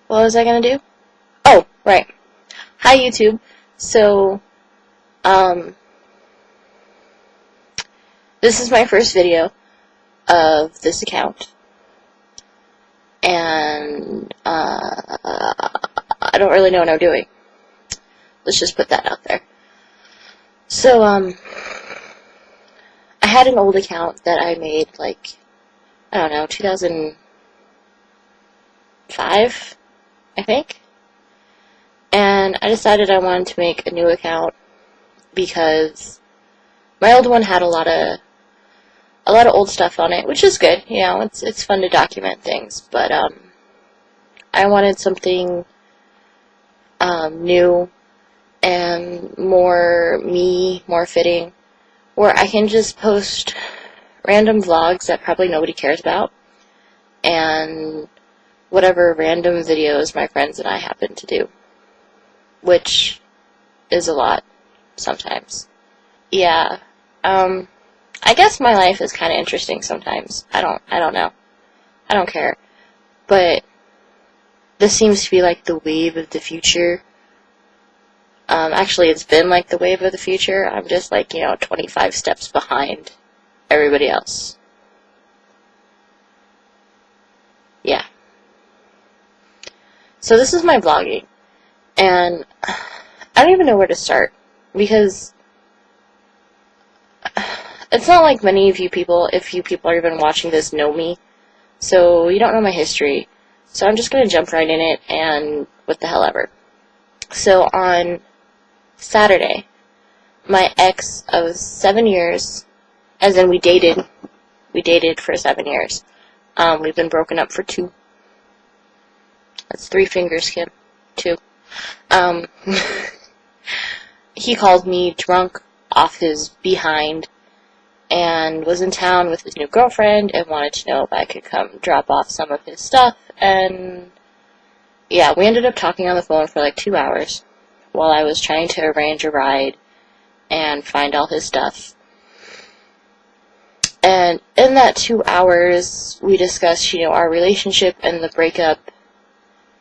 What was I gonna do? Oh, right. Hi, YouTube. So, this is my first video of this account. And, I don't really know what I'm doing. Let's just put that out there. So, I had an old account that I made, like, I don't know, 2005, I think. And I decided I wanted to make a new account because my old one had a lot of old stuff on it, which is good, you know, it's fun to document things, but I wanted something new and more me, more fitting, where I can just post random vlogs that probably nobody cares about, and whatever random videos my friends and I happen to do, which is a lot sometimes. Yeah, I guess my life is kind of interesting sometimes. I don't know. I don't care. But this seems to be like the wave of the future. Actually, it's been like the wave of the future. I'm just like, 25 steps behind everybody else. Yeah. So this is my vlogging. And I don't even know where to start. Because it's not like many of you people, if you people are even watching this, know me. So you don't know my history. So I'm just going to jump right in it and what the hell ever. So on Saturday, my ex of 7 years, as in we dated for 7 years. We've been broken up for 2. That's 3 fingers, Kim. 2. He called me drunk off his behind and was in town with his new girlfriend and wanted to know if I could come drop off some of his stuff. And yeah, we ended up talking on the phone for like 2 hours while I was trying to arrange a ride and find all his stuff. And in that 2 hours, we discussed, our relationship and the breakup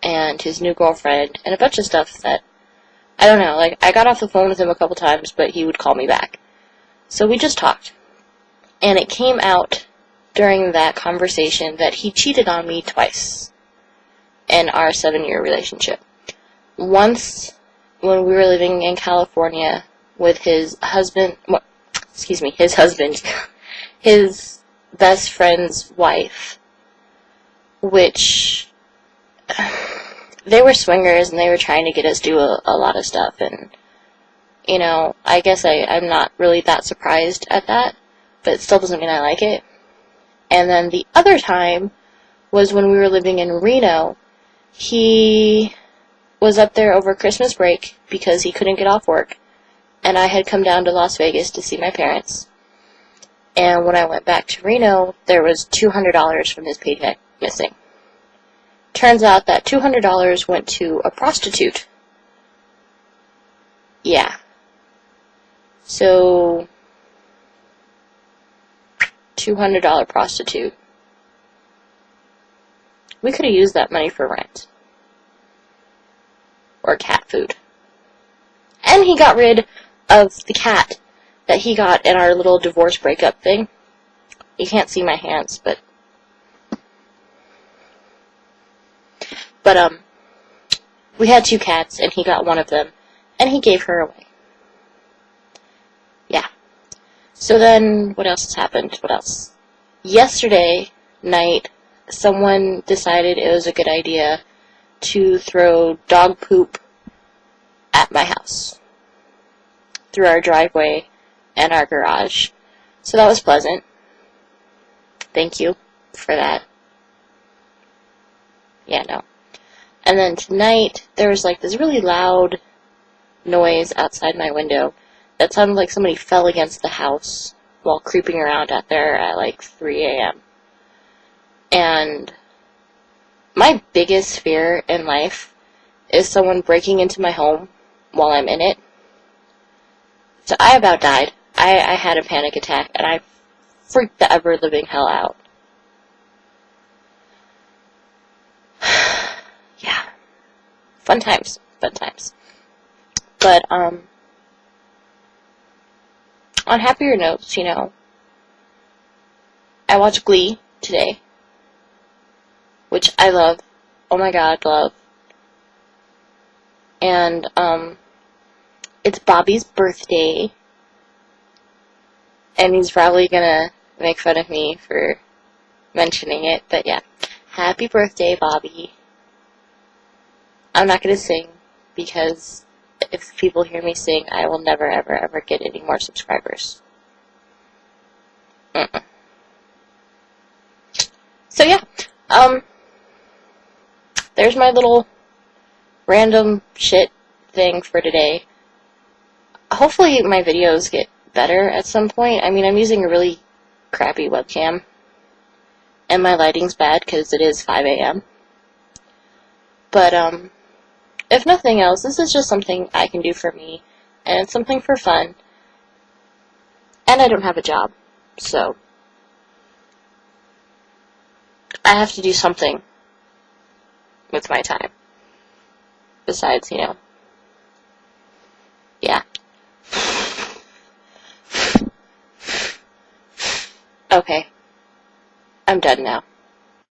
and his new girlfriend and a bunch of stuff that, I don't know, like, I got off the phone with him a couple times, but he would call me back. So we just talked. And it came out during that conversation that he cheated on me twice in our 7-year relationship. Once when we were living in California with his husband, his best friend's wife, which they were swingers and they were trying to get us to do a lot of stuff, and I guess I'm not really that surprised at that, but it still doesn't mean I like it. And then the other time was when we were living in Reno. He was up there over Christmas break because he couldn't get off work, and I had come down to Las Vegas to see my parents. And when I went back to Reno, there was $200 from his paycheck missing. Turns out that $200 went to a prostitute. Yeah. So, $200 prostitute. We could have used that money for rent. Or cat food. And he got rid of the cat that he got in our little divorce breakup thing. You can't see my hands, but we had 2 cats, and he got one of them, and he gave her away. Yeah. So then, what else has happened? What else? Yesterday night, someone decided it was a good idea to throw dog poop at my house through our driveway and our garage. So that was pleasant. Thank you for that. Yeah, no. And then tonight, there was like this really loud noise outside my window that sounded like somebody fell against the house while creeping around out there at like 3 a.m. And my biggest fear in life is someone breaking into my home while I'm in it. So I about died. I had a panic attack, and I freaked the ever-living hell out. Yeah. Fun times. Fun times. But, on happier notes, you know, I watched Glee today, which I love. Oh my god, love. And, it's Bobby's birthday, and he's probably gonna make fun of me for mentioning it, but yeah. Happy birthday, Bobby. I'm not gonna sing, because if people hear me sing, I will never, ever, ever get any more subscribers. So yeah, there's my little random shit thing for today. Hopefully my videos get better at some point. I mean, I'm using a really crappy webcam, and my lighting's bad because it is 5 a.m. But, if nothing else, this is just something I can do for me, and it's something for fun, and I don't have a job, so I have to do something with my time, besides, you know, yeah. Okay, I'm done now.